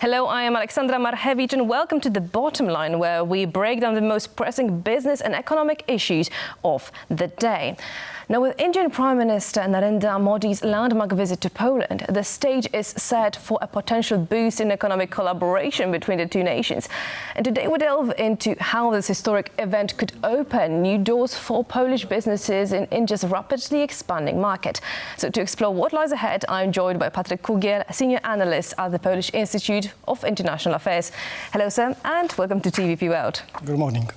Hello, I am Aleksandra Marchewicz and welcome to The Bottom Line, where we break down the most pressing business and economic issues of the day. Now, with Indian Prime Minister Narendra Modi's landmark visit to Poland, the stage is set for a potential boost in economic collaboration between the two nations. And today we delve into how this historic event could open new doors for Polish businesses in India's rapidly expanding market. So to explore what lies ahead, I'm joined by Patryk Kugiel, a senior analyst at the Polish Institute of International Affairs. Hello, sir, and welcome to TVP World. Good morning.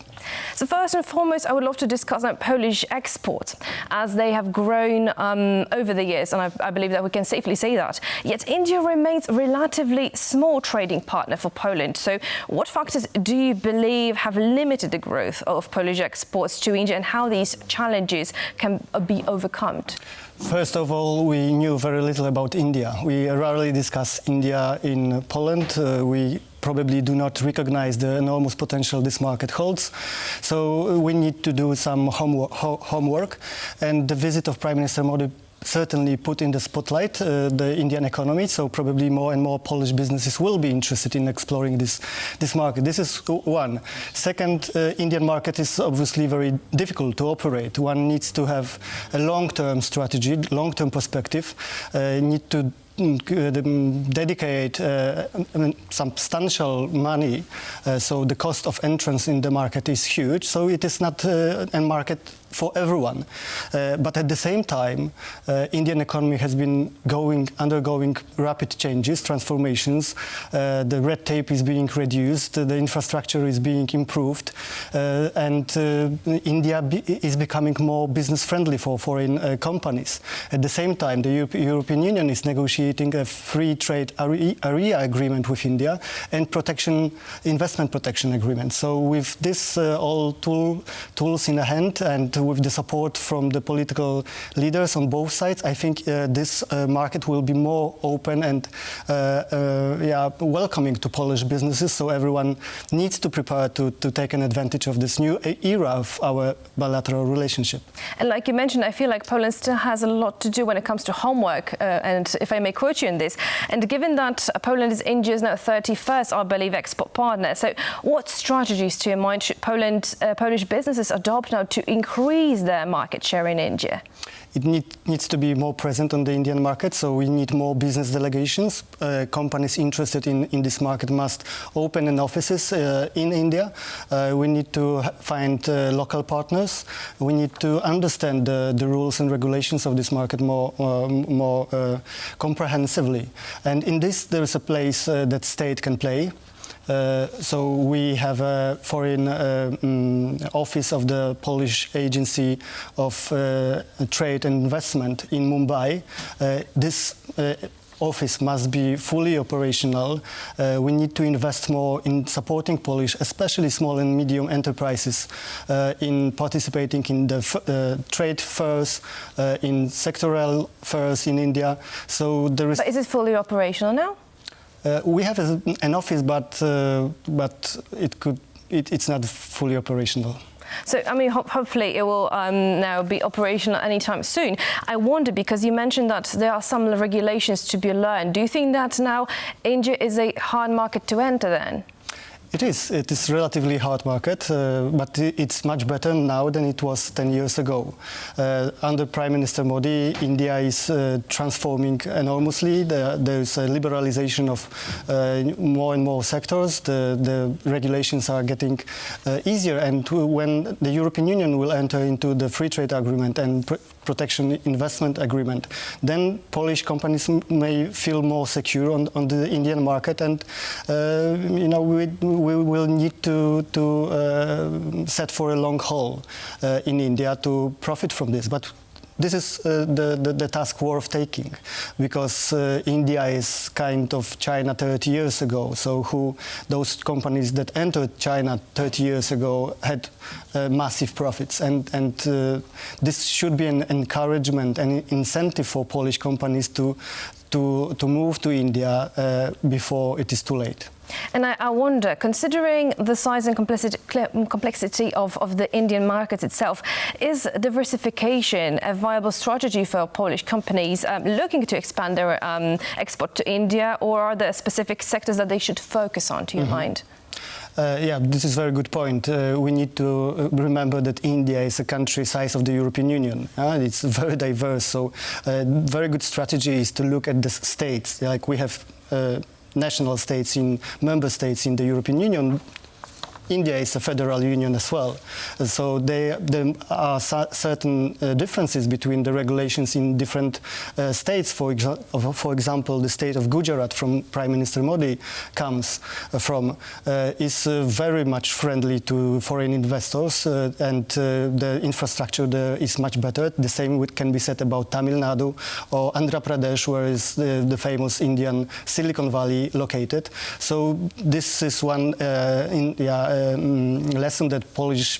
So first and foremost, I would love to discuss Polish exports, as they have grown over the years, and I believe that we can safely say that. Yet India remains a relatively small trading partner for Poland. So what factors do you believe have limited the growth of Polish exports to India, and how these challenges can be overcome? First of all, we knew very little about India. We rarely discuss India in Poland. We probably do not recognize the enormous potential this market holds. So we need to do some homework. And the visit of Prime Minister Modi certainly put in the spotlight the Indian economy, so probably more and more Polish businesses will be interested in exploring this market. This is one. Second, Indian market is obviously very difficult to operate. One needs to have a long-term strategy, long-term perspective, need to dedicate substantial money, so the cost of entrance in the market is huge, so it is not a market for everyone. But at the same time, Indian economy has been undergoing rapid changes, transformations. The red tape is being reduced, the infrastructure is being improved, and India is becoming more business-friendly for foreign companies. At the same time, the European Union is negotiating a free trade area agreement with India and investment protection agreement. So with this all tools in hand, and with the support from the political leaders on both sides, I think this market will be more open and welcoming to Polish businesses. So everyone needs to prepare to take an advantage of this new era of our bilateral relationship. And like you mentioned, I feel like Poland still has a lot to do when it comes to homework. And if I may quote you in this, and given that Poland is India's now 31st, I believe, export partner, so what strategies, to your mind, should Polish businesses adopt now to increase their market share in India? It needs to be more present on the Indian market, so we need more business delegations. Companies interested in this market must open an offices in India. We need to find local partners. We need to understand the rules and regulations of this market more comprehensively. And in this, there is a place that state can play. So we have a foreign office of the Polish Agency of Trade and Investment in Mumbai. This office must be fully operational. We need to invest more in supporting Polish, especially small and medium enterprises, in participating in the trade fairs, in sectoral fairs in India. So there is. But is it fully operational now? We have an office, but it's not fully operational. So, I mean, hopefully it will now be operational anytime soon. I wonder, because you mentioned that there are some regulations to be learned. Do you think that now India is a hard market to enter then? It is a relatively hard market, but it's much better now than it was 10 years ago. Under Prime Minister Modi, India is transforming enormously. There's a liberalization of more and more sectors. The regulations are getting easier, and when the European Union will enter into the free trade agreement and protection investment agreement, then Polish companies may feel more secure on the Indian market, and we will need to set for a long haul in India to profit from this. But this is the task worth taking, because India is kind of China 30 years ago. So those companies that entered China 30 years ago had massive profits, and this should be an encouragement and incentive for Polish companies to to move to India before it is too late. And I wonder, considering the size and complexity of the Indian market itself, is diversification a viable strategy for Polish companies looking to expand their export to India, or are there specific sectors that they should focus on, to your mind? Yeah, this is a very good point. We need to remember that India is a country size of the European Union. It's very diverse, so a very good strategy is to look at the states. Like we have national states in member states in the European Union. India is a federal union as well. So there are certain differences between the regulations in different states. For example, the state of Gujarat, from Prime Minister Modi comes from, is very much friendly to foreign investors, and the infrastructure there is much better. The same can be said about Tamil Nadu or Andhra Pradesh, where is the famous Indian Silicon Valley located. So this is one lesson that Polish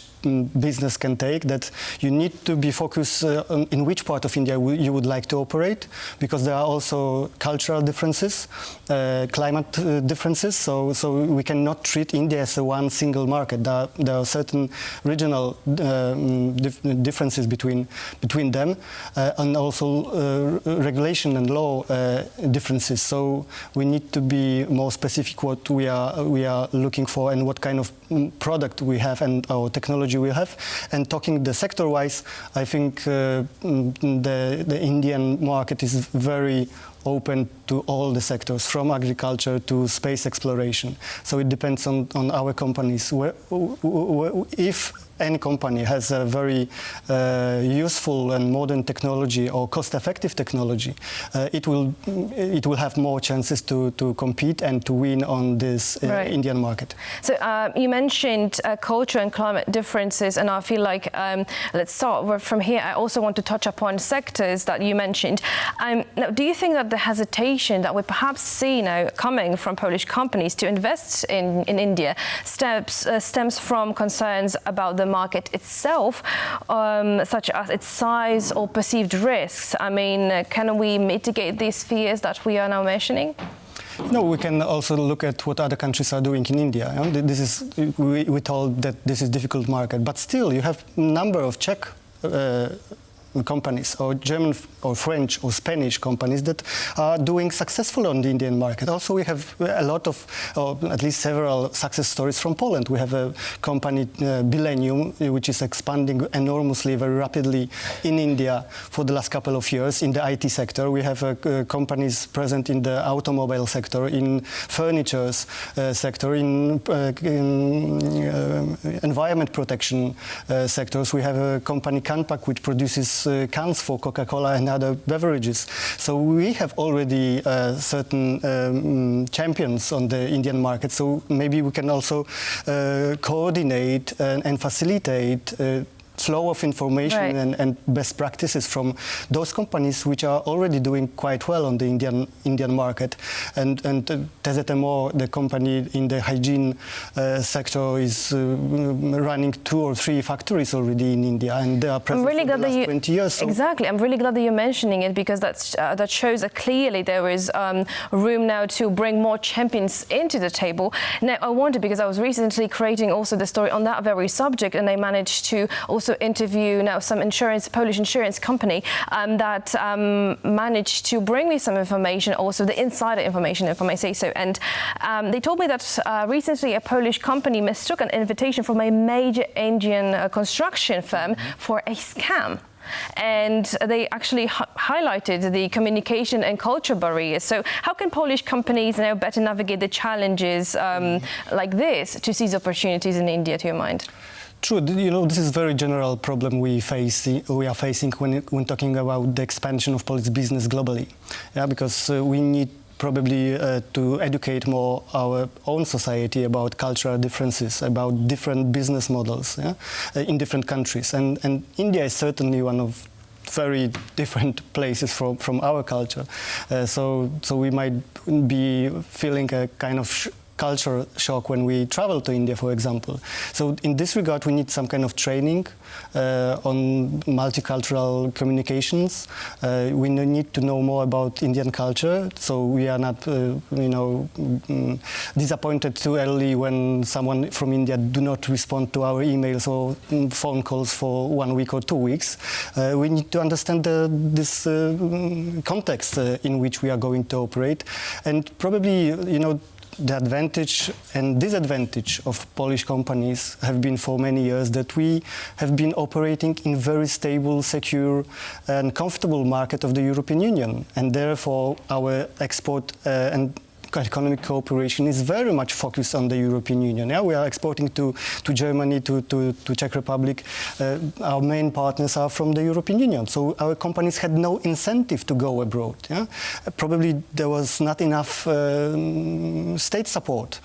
business can take, that you need to be focused on in which part of India you would like to operate, because there are also cultural differences, climate differences, so we cannot treat India as a one single market. There are certain regional differences between them, and also regulation and law differences. So we need to be more specific what we are looking for and what kind of product we have and our technology we have. And talking the sector-wise, I think the Indian market is very open to all the sectors, from agriculture to space exploration. So it depends on our companies. If any company has a very useful and modern technology or cost-effective technology, it will have more chances to compete and to win on this Indian market. So you mentioned culture and climate differences, and I feel like let's start from here. I also want to touch upon sectors that you mentioned. Now, do you think that the hesitation that we perhaps see now coming from Polish companies to invest in India stems from concerns about the market itself, such as its size or perceived risks? I mean, can we mitigate these fears that we are now mentioning? No, we can also look at what other countries are doing in India. We told that this is a difficult market, but still you have a number of Czech companies, or German or French or Spanish companies that are doing successful on the Indian market. Also, we have a lot of, or at least several success stories from Poland. We have a company, Millennium, which is expanding enormously, very rapidly in India for the last couple of years in the IT sector. We have companies present in the automobile sector, in furniture sector, in environment protection sectors. We have a company, Canpack, which produces cans for Coca-Cola and other beverages. So we have already certain champions on the Indian market. So maybe we can also coordinate and facilitate flow of information and best practices from those companies which are already doing quite well on the Indian market. And TZMO, the company in the hygiene sector, is running 2 or 3 factories already in India, and they are present for the last 20 years. So. Exactly. I'm really glad that you're mentioning it, because that shows that clearly there is room now to bring more champions into the table. Now, I wonder, because I was recently creating also the story on that very subject, and I managed to also interview now some Polish insurance company that managed to bring me some information, also the insider information, if I may say so. And they told me that recently a Polish company mistook an invitation from a major Indian construction firm for a scam. And they actually highlighted the communication and culture barriers. So how can Polish companies now better navigate the challenges like this to seize opportunities in India, to your mind? True. This is a very general problem we are facing when talking about the expansion of Polish business globally. Yeah, because we need probably to educate more our own society about cultural differences, about different business models in different countries. And India is certainly one of very different places from our culture. So we might be feeling a kind of culture shock when we travel to India, for example. So in this regard, we need some kind of training on multicultural communications. We need to know more about Indian culture, so we are not, disappointed too early when someone from India do not respond to our emails or phone calls for 1 week or 2 weeks. We need to understand this context in which we are going to operate, and probably, the advantage and disadvantage of Polish companies have been for many years that we have been operating in very stable, secure and comfortable market of the European Union, and therefore our export and economic cooperation is very much focused on the European Union. Yeah, we are exporting to Germany, to Czech Republic. Our main partners are from the European Union, so our companies had no incentive to go abroad. Yeah? Probably there was not enough state support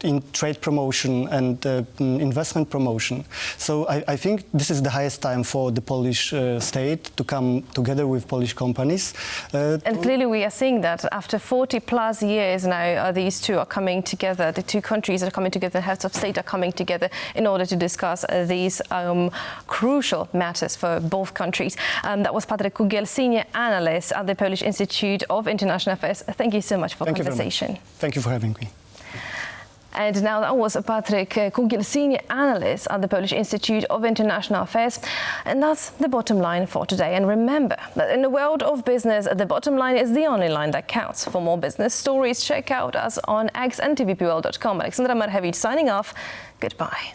in trade promotion and investment promotion. So I think this is the highest time for the Polish state to come together with Polish companies. And clearly we are seeing that after 40 plus years now, these two are coming together, the two countries are coming together, heads of state are coming together in order to discuss these crucial matters for both countries. That was Patryk Kugiel, Senior Analyst at the Polish Institute of International Affairs. Thank you so much for the conversation. Thank you for having me. And now that was Patryk Kugiel, Senior Analyst at the Polish Institute of International Affairs. And that's the bottom line for today. And remember that in the world of business, the bottom line is the only line that counts. For more business stories, check out us on x and tvpworld.com. Alexandra Marchewicz signing off. Goodbye.